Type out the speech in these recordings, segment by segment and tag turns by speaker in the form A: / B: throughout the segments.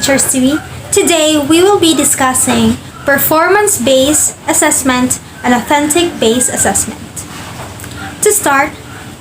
A: Teachers TV. Today we will be discussing performance-based assessment and authentic-based assessment. To start,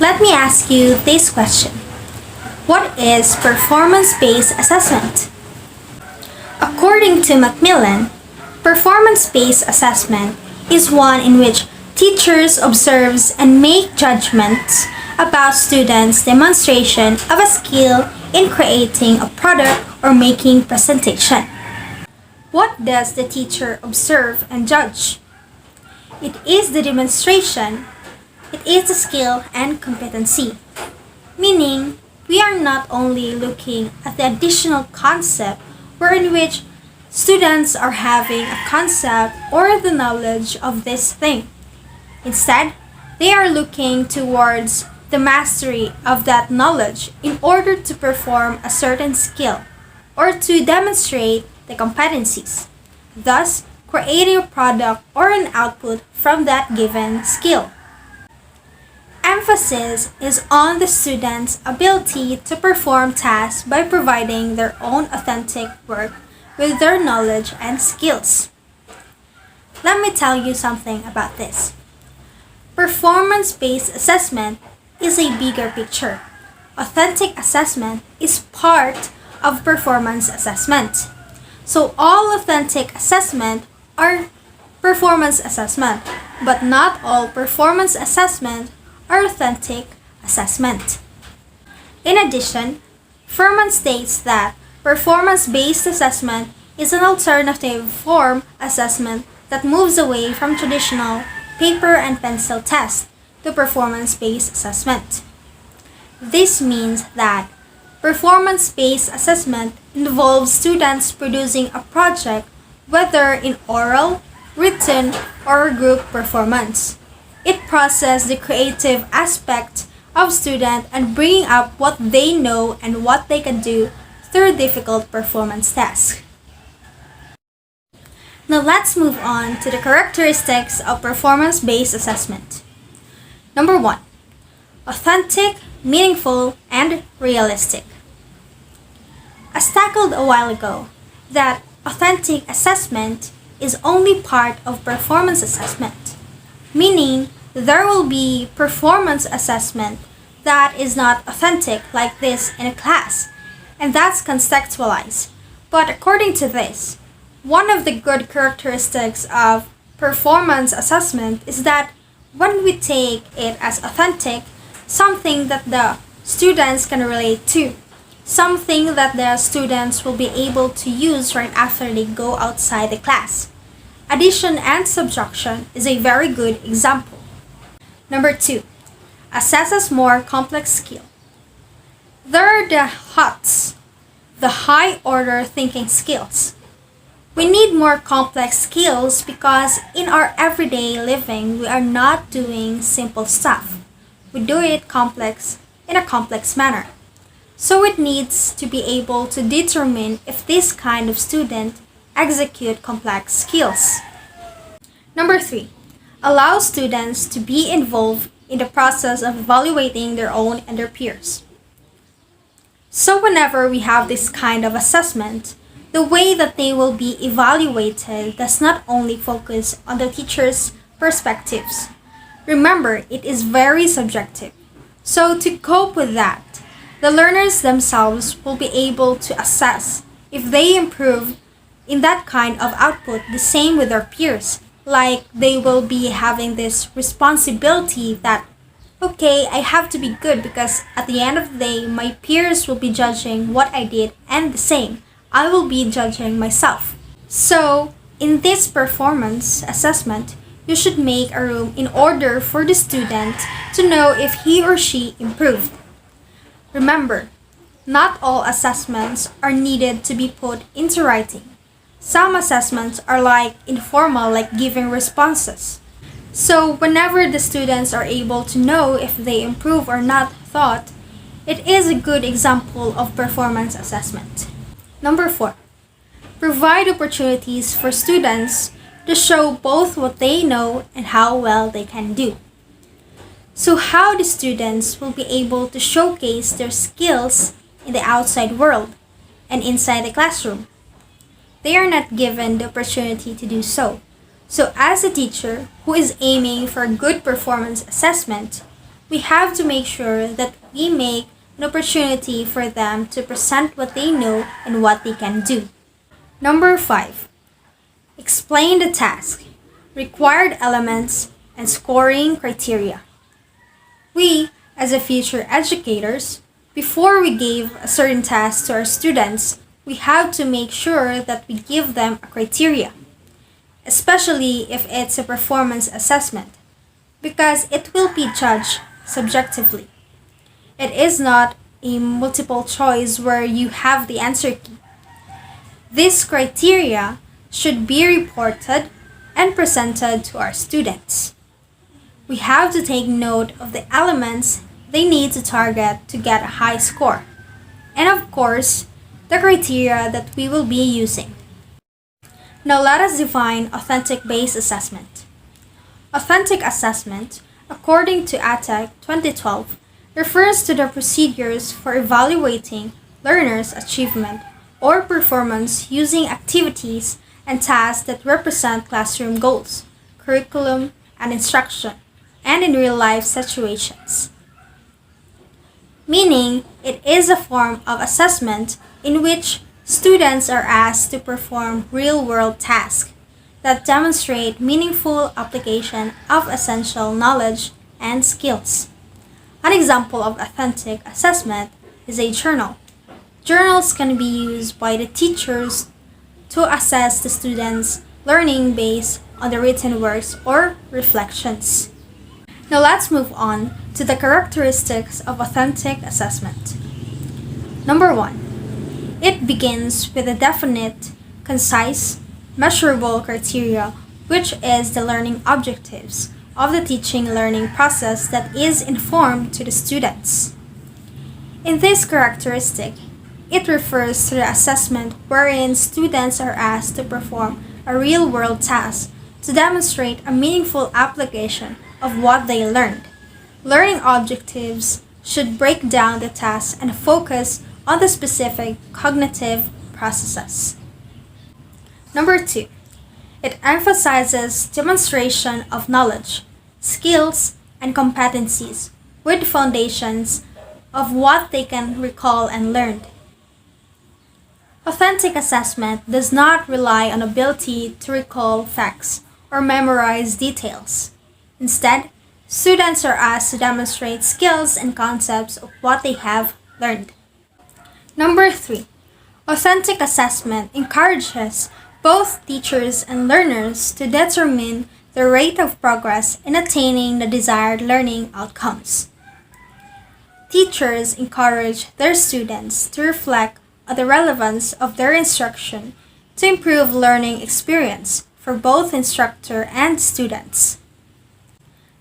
A: let me ask you this question. What is performance-based assessment? According to Macmillan, performance-based assessment is one in which teachers observe and make judgments about students' demonstration of a skill in creating a product or making presentation. What does the teacher observe and judge? It is the demonstration. It is the skill and competency. Meaning, we are not only looking at the additional concept wherein which students are having a concept or the knowledge of this thing. Instead, they are looking towards the mastery of that knowledge in order to perform a certain skill or to demonstrate the competencies, thus creating a product or an output from that given skill. Emphasis is on the student's ability to perform tasks by providing their own authentic work with their knowledge and skills. Let me tell you something about this. Performance-based assessment is a bigger picture. Authentic assessment is part of performance assessment. So all authentic assessment are performance assessment, but not all performance assessment are authentic assessment. In addition, Furman states that performance-based assessment is an alternative form assessment that moves away from traditional paper and pencil tests to performance-based assessment. This means that performance-based assessment involves students producing a project whether in oral, written, or group performance. It processes the creative aspect of student and bringing up what they know and what they can do through difficult performance tasks. Now let's move on to the characteristics of performance-based assessment. Number 1. Authentic, meaningful, and realistic. As tackled a while ago, that authentic assessment is only part of performance assessment, meaning there will be performance assessment that is not authentic like this in a class, and that's contextualized. But according to this, one of the good characteristics of performance assessment is that when we take it as authentic, something that the students can relate to, something that the students will be able to use right after they go outside the class. Addition and subtraction is a very good example. Number 2. Assesses more complex skill. There are the HOTS, the high order thinking skills. We need more complex skills because in our everyday living, we are not doing simple stuff. We do it complex in a complex manner. So it needs to be able to determine if this kind of student execute complex skills. Number 3. Allow students to be involved in the process of evaluating their own and their peers. So whenever we have this kind of assessment, the way that they will be evaluated does not only focus on the teacher's perspectives. Remember, it is very subjective. So to cope with that, the learners themselves will be able to assess if they improve in that kind of output the same with their peers. Like they will be having this responsibility that, okay, I have to be good because at the end of the day, my peers will be judging what I did and the same. I will be judging myself. So, in this performance assessment, you should make a room in order for the student to know if he or she improved. Remember, not all assessments are needed to be put into writing. Some assessments are like informal, like giving responses. So, whenever the students are able to know if they improve or not thought, it is a good example of performance assessment. Number 4. Provide opportunities for students to show both what they know and how well they can do. So how the students will be able to showcase their skills in the outside world and inside the classroom. they are not given the opportunity to do so. So, as a teacher who is aiming for good performance assessment, we have to make sure that we make an opportunity for them to present what they know and what they can do. Number 5. Explain the task, required elements, and scoring criteria. We, as a future educators, before we give a certain task to our students, we have to make sure that we give them a criteria, especially if it's a performance assessment, because it will be judged subjectively. It is not a multiple choice where you have the answer key. These criteria should be reported and presented to our students. We have to take note of the elements they need to target to get a high score, and of course, the criteria that we will be using. Now let us define authentic-based assessment. Authentic assessment, according to ATEC 2012, refers to the procedures for evaluating learners' achievement or performance using activities and tasks that represent classroom goals, curriculum, and instruction, and in real-life situations. Meaning, it is a form of assessment in which students are asked to perform real-world tasks that demonstrate meaningful application of essential knowledge and skills. An example of authentic assessment is a journal. Journals can be used by the teachers to assess the students' learning based on the written works or reflections. Now let's move on to the characteristics of authentic assessment. Number 1. It begins with a definite, concise, measurable criteria, which is the learning objectives of the teaching learning process that is informed to the students. In this characteristic, it refers to the assessment wherein students are asked to perform a real-world task to demonstrate a meaningful application of what they learned. Learning objectives should break down the task and focus on the specific cognitive processes. Number 2. It emphasizes demonstration of knowledge, skills, and competencies with foundations of what they can recall and learn. Authentic assessment does not rely on ability to recall facts or memorize details. Instead, students are asked to demonstrate skills and concepts of what they have learned. Number 3. Authentic assessment encourages both teachers and learners to determine the rate of progress in attaining the desired learning outcomes. Teachers encourage their students to reflect on the relevance of their instruction to improve learning experience for both instructor and students.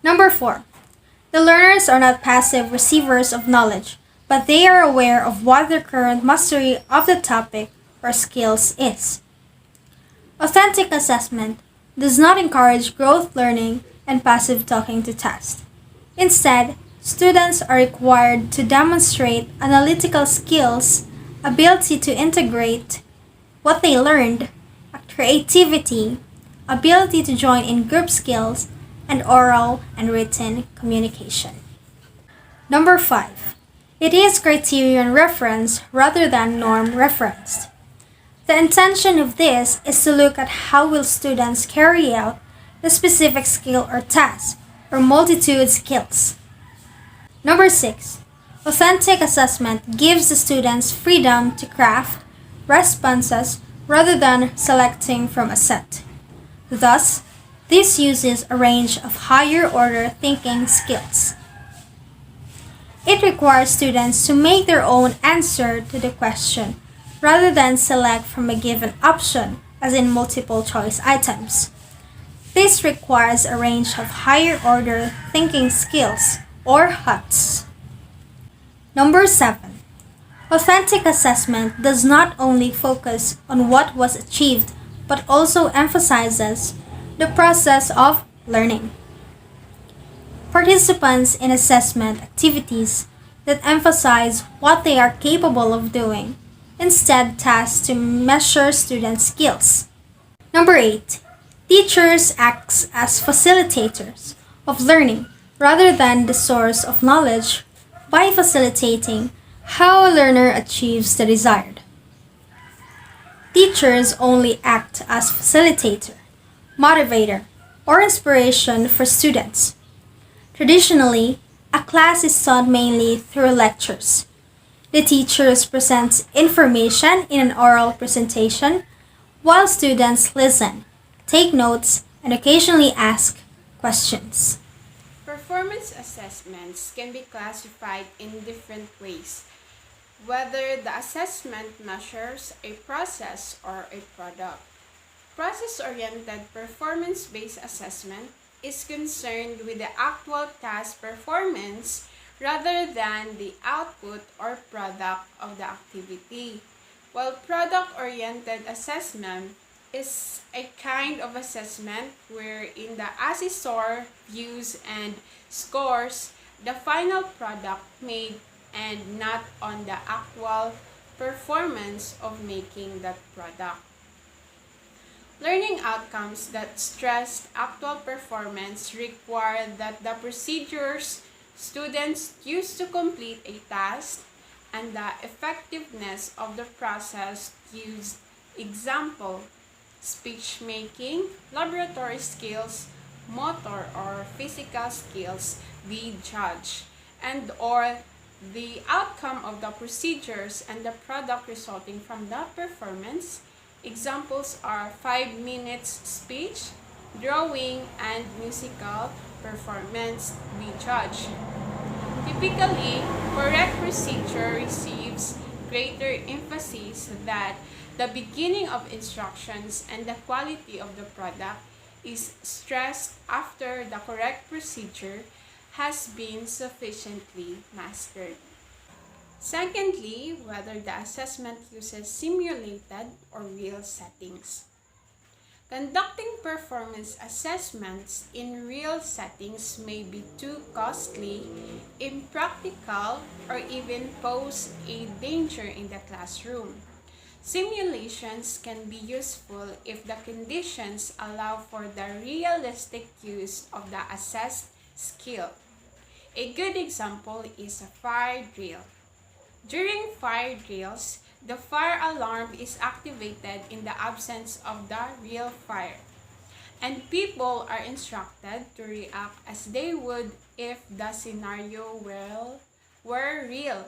A: Number 4. The learners are not passive receivers of knowledge, but they are aware of what their current mastery of the topic or skills is. Authentic assessment does not encourage growth learning and passive talking to tests. Instead, students are required to demonstrate analytical skills, ability to integrate what they learned, creativity, ability to join in group skills, and oral and written communication. Number 5. It is criterion referenced rather than norm referenced. The intention of this is to look at how will students carry out the specific skill or task, or multitude skills. Number 6. Authentic assessment gives the students freedom to craft responses rather than selecting from a set. Thus, this uses a range of higher order thinking skills. It requires students to make their own answer to the question rather than select from a given option, as in multiple choice items. This requires a range of higher order thinking skills, or HUTs. Number 7. Authentic assessment does not only focus on what was achieved, but also emphasizes the process of learning. Participants in assessment activities that emphasize what they are capable of doing instead tasked to measure students' skills. Number 8. Teachers act as facilitators of learning rather than the source of knowledge by facilitating how a learner achieves the desired. Teachers only act as facilitator, motivator, or inspiration for students. Traditionally, a class is taught mainly through lectures. The teachers present information in an oral presentation while students listen, take notes, and occasionally ask questions.
B: Performance assessments can be classified in different ways, whether the assessment measures a process or a product. Process-oriented performance-based assessment is concerned with the actual task performance rather than the output or product of the activity. While product-oriented assessment is a kind of assessment wherein the assessor views and scores the final product made and not on the actual performance of making that product. Learning outcomes that stress actual performance require that the procedures students use to complete a task and the effectiveness of the process used, example, speech making, laboratory skills, motor or physical skills be judged, and or the outcome of the procedures and the product resulting from the performance. Examples are 5 minutes speech, drawing, and musical performance be judged. Typically, correct procedure receives greater emphasis that the beginning of instructions and the quality of the product is stressed after the correct procedure has been sufficiently mastered. Secondly, whether the assessment uses simulated or real settings. Conducting performance assessments in real settings may be too costly, impractical, or even pose a danger in the classroom. Simulations can be useful if the conditions allow for the realistic use of the assessed skill. A good example is a fire drill. During fire drills, the fire alarm is activated in the absence of the real fire, and people are instructed to react as they would if the scenario were real.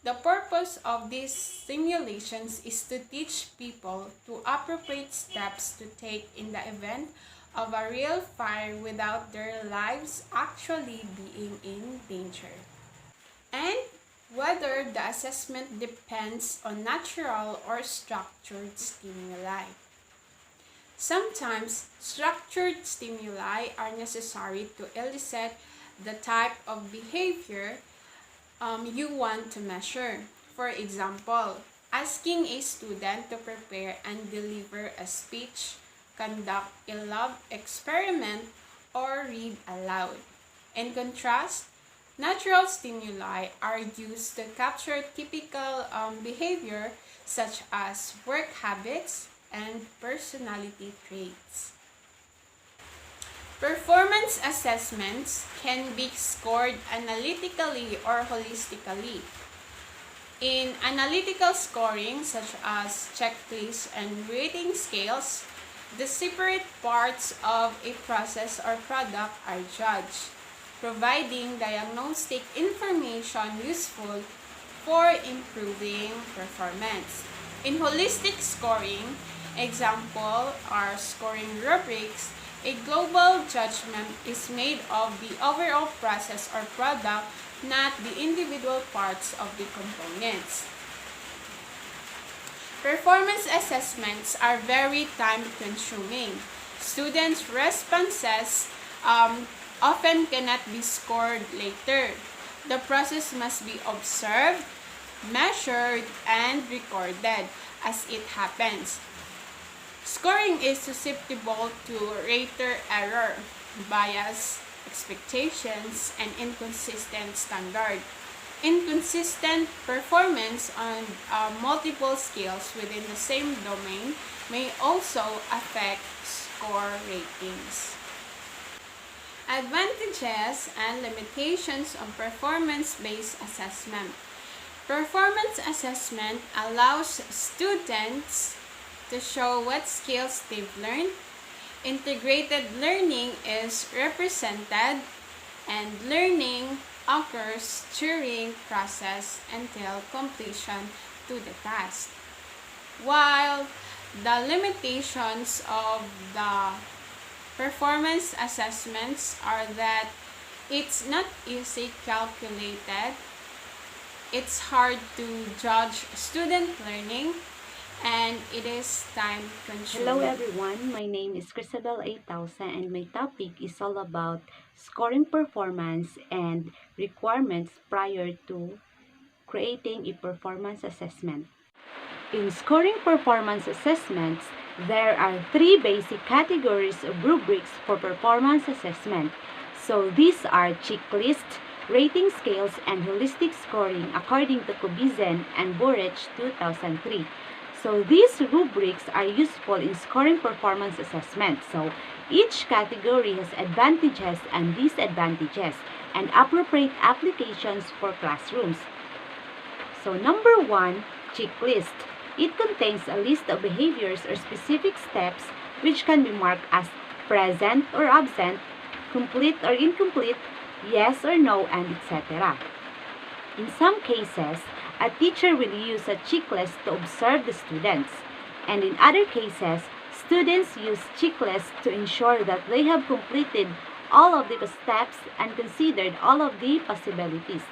B: The purpose of these simulations is to teach people to appropriate steps to take in the event of a real fire without their lives actually being in danger. And whether the assessment depends on natural or structured stimuli. Sometimes, structured stimuli are necessary to elicit the type of behavior you want to measure. For example, asking a student to prepare and deliver a speech, conduct a lab experiment, or read aloud. In contrast, natural stimuli are used to capture typical behavior such as work habits and personality traits. Performance assessments can be scored analytically or holistically. In analytical scoring, such as checklists and rating scales, the separate parts of a process or product are judged, providing diagnostic information useful for improving performance. In holistic scoring, example are scoring rubrics. A global judgment is made of the overall process or product, not the individual parts of the components. Performance assessments are very time-consuming. Students' responses often cannot be scored later. The process must be observed, measured, and recorded as it happens. Scoring is susceptible to rater error, bias, expectations, and inconsistent standard. Inconsistent performance on multiple skills within the same domain may also affect score ratings. Advantages and limitations of performance-based assessment. Performance assessment allows students to show what skills they've learned. Integrated learning is represented, and learning occurs during process until completion to the task. While the limitations of the performance assessments are that it's not easy calculated, it's hard to judge student learning, and it is time consuming.
C: Hello everyone, my name is Crisabel 8000 and my topic is all about scoring performance and requirements prior to creating a performance assessment. In scoring performance assessments, there are three basic categories of rubrics for performance assessment. So these are checklist, rating scales, and holistic scoring according to Kubizen and Burech 2003. So these rubrics are useful in scoring performance assessment. So each category has advantages and disadvantages and appropriate applications for classrooms. So number 1, checklist. It contains a list of behaviors or specific steps which can be marked as present or absent, complete or incomplete, yes or no, and etc. In some cases, a teacher will use a checklist to observe the students, and in other cases, students use checklists to ensure that they have completed all of the steps and considered all of the possibilities.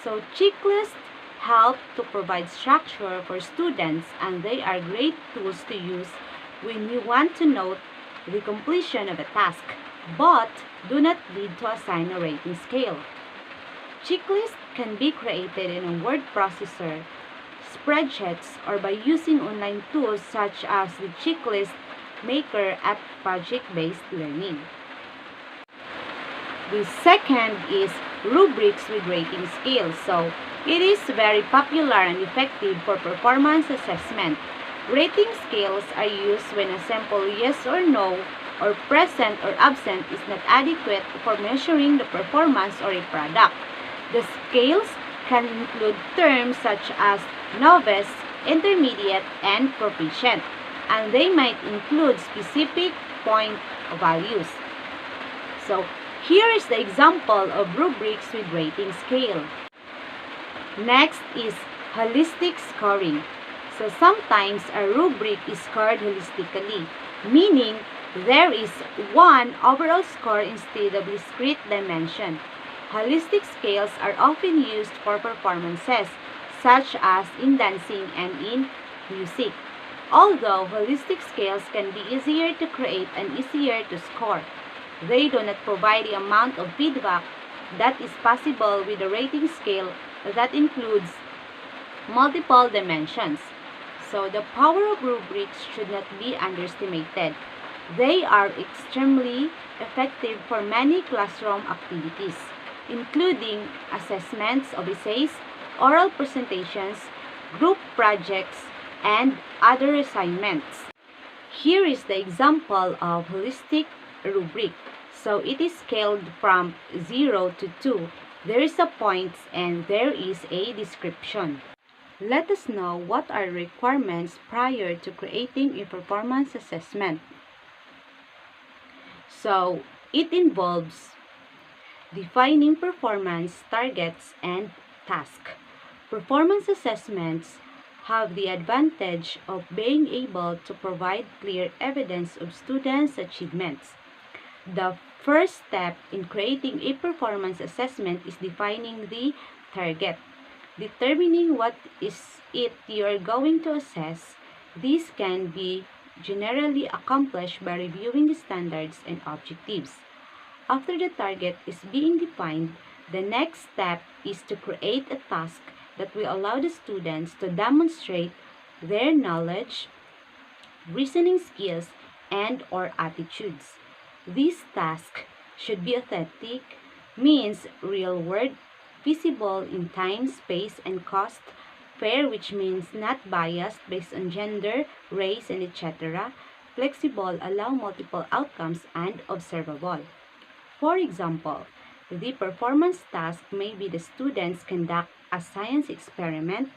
C: So checklists help to provide structure for students, and they are great tools to use when you want to note the completion of a task, but do not need to assign a rating scale. Checklists can be created in a word processor, spreadsheets, or by using online tools such as the checklist maker at project-based learning. The second is rubrics with rating scales. So it is very popular and effective for performance assessment. Rating scales are used when a simple yes or no or present or absent is not adequate for measuring the performance or a product. The scales can include terms such as novice, intermediate, and proficient, and they might include specific point values. So here is the example of rubrics with rating scale. Next is holistic scoring. So sometimes a rubric is scored holistically, meaning there is one overall score instead of discrete dimension. Holistic scales are often used for performances, such as in dancing and in music. Although holistic scales can be easier to create and easier to score, they do not provide the amount of feedback that is possible with a rating scale that includes multiple dimensions. So the power of rubrics should not be underestimated. They are extremely effective for many classroom activities, including assessments of essays, oral presentations, group projects, and other assignments. Here is the example of holistic rubric. So it is scaled from 0 to 2. There is a point and there is a description. Let us know what are requirements prior to creating a performance assessment. So it involves defining performance targets and tasks. Performance assessments have the advantage of being able to provide clear evidence of students' achievements. The first step in creating a performance assessment is defining the target. Determining what is it you are going to assess. This can be generally accomplished by reviewing the standards and objectives. After the target is being defined, the next step is to create a task that will allow the students to demonstrate their knowledge, reasoning skills, and/or attitudes. This task should be authentic, means real world, feasible in time, space, and cost, fair, which means not biased based on gender, race, and etc., flexible, allow multiple outcomes, and observable. For example, the performance task may be the students conduct a science experiment,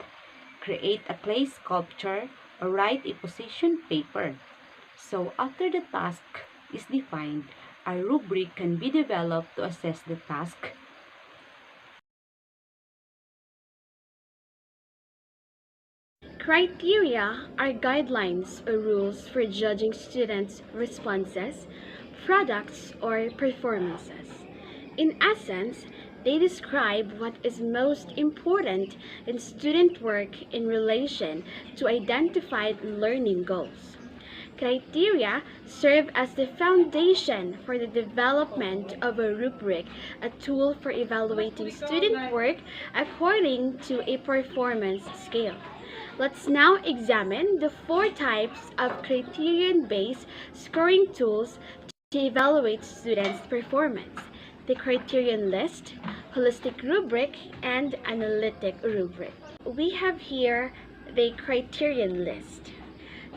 C: create a clay sculpture, or write a position paper. So after the task is defined, a rubric can be developed to assess the task.
D: Criteria are guidelines or rules for judging students' responses, products, or performances. In essence, they describe what is most important in student work in relation to identified learning goals. Criteria serve as the foundation for the development of a rubric, a tool for evaluating student work according to a performance scale. Let's now examine the four types of criterion-based scoring tools to evaluate students' performance: the criterion list, holistic rubric, and analytic rubric. We have here the criterion list.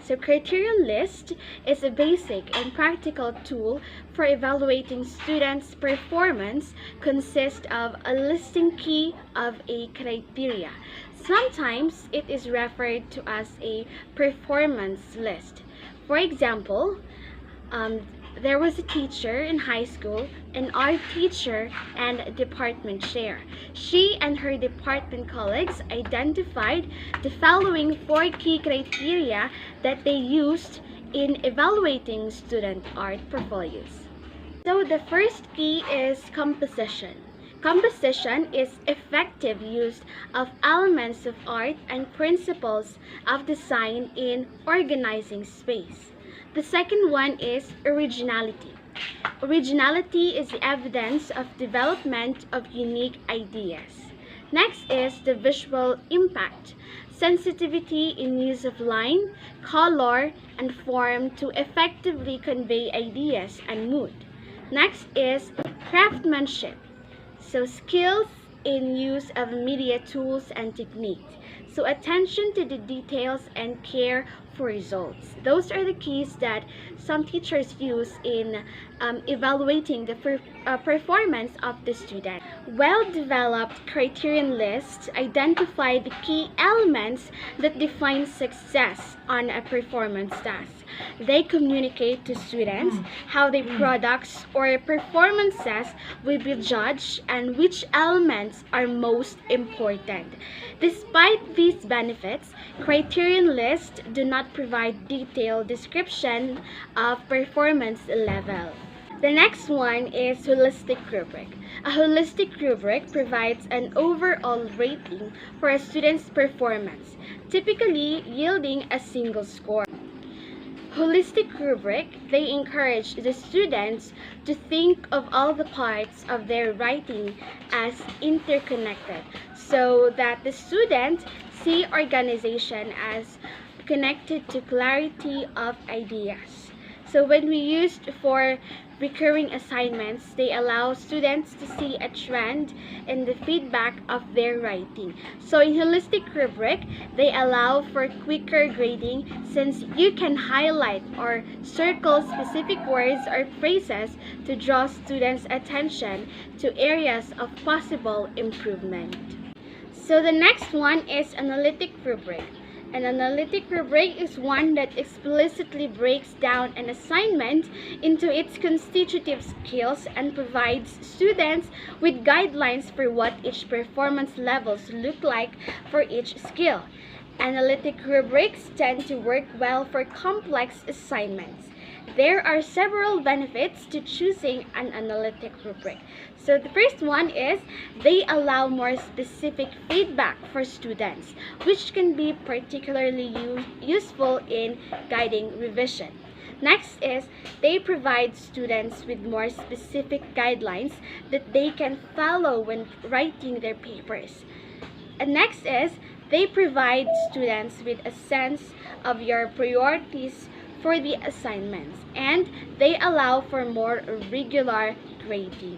D: So criterion list is a basic and practical tool for evaluating students' performance. Consists of a listing key of a criteria. Sometimes it is referred to as a performance list. For example, there was a teacher in high school, an art teacher and department chair. She and her department colleagues identified the following four key criteria that they used in evaluating student art portfolios. So the first key is composition. Composition is effective use of elements of art and principles of design in organizing space. The second one is originality. Originality is the evidence of development of unique ideas. Next is the visual impact. Sensitivity in use of line, color, and form to effectively convey ideas and mood. Next is craftsmanship. So skills in use of media tools and techniques. So attention to the details and care for results. Those are the keys that some teachers use in evaluating the performance of the student. Well-developed criterion lists identify the key elements that define success on a performance task. They communicate to students how the products or performances will be judged and which elements are most important. Despite these benefits, criterion lists do not provide detailed description of performance level. The next one is holistic rubric. A holistic rubric provides an overall rating for a student's performance, typically yielding a single score. Holistic rubric, they encourage the students to think of all the parts of their writing as interconnected so that the students see organization as connected to clarity of ideas. So when we used for recurring assignments, they allow students to see a trend in the feedback of their writing. So in holistic rubric, they allow for quicker grading since you can highlight or circle specific words or phrases to draw students' attention to areas of possible improvement. So the next one is analytic rubric. An analytic rubric is one that explicitly breaks down an assignment into its constitutive skills and provides students with guidelines for what each performance levels look like for each skill. Analytic rubrics tend to work well for complex assignments. There are several benefits to choosing an analytic rubric. So the first one is they allow more specific feedback for students, which can be particularly useful in guiding revision. Next is they provide students with more specific guidelines that they can follow when writing their papers. And next is they provide students with a sense of your priorities for the assignments, and they allow for more regular grading.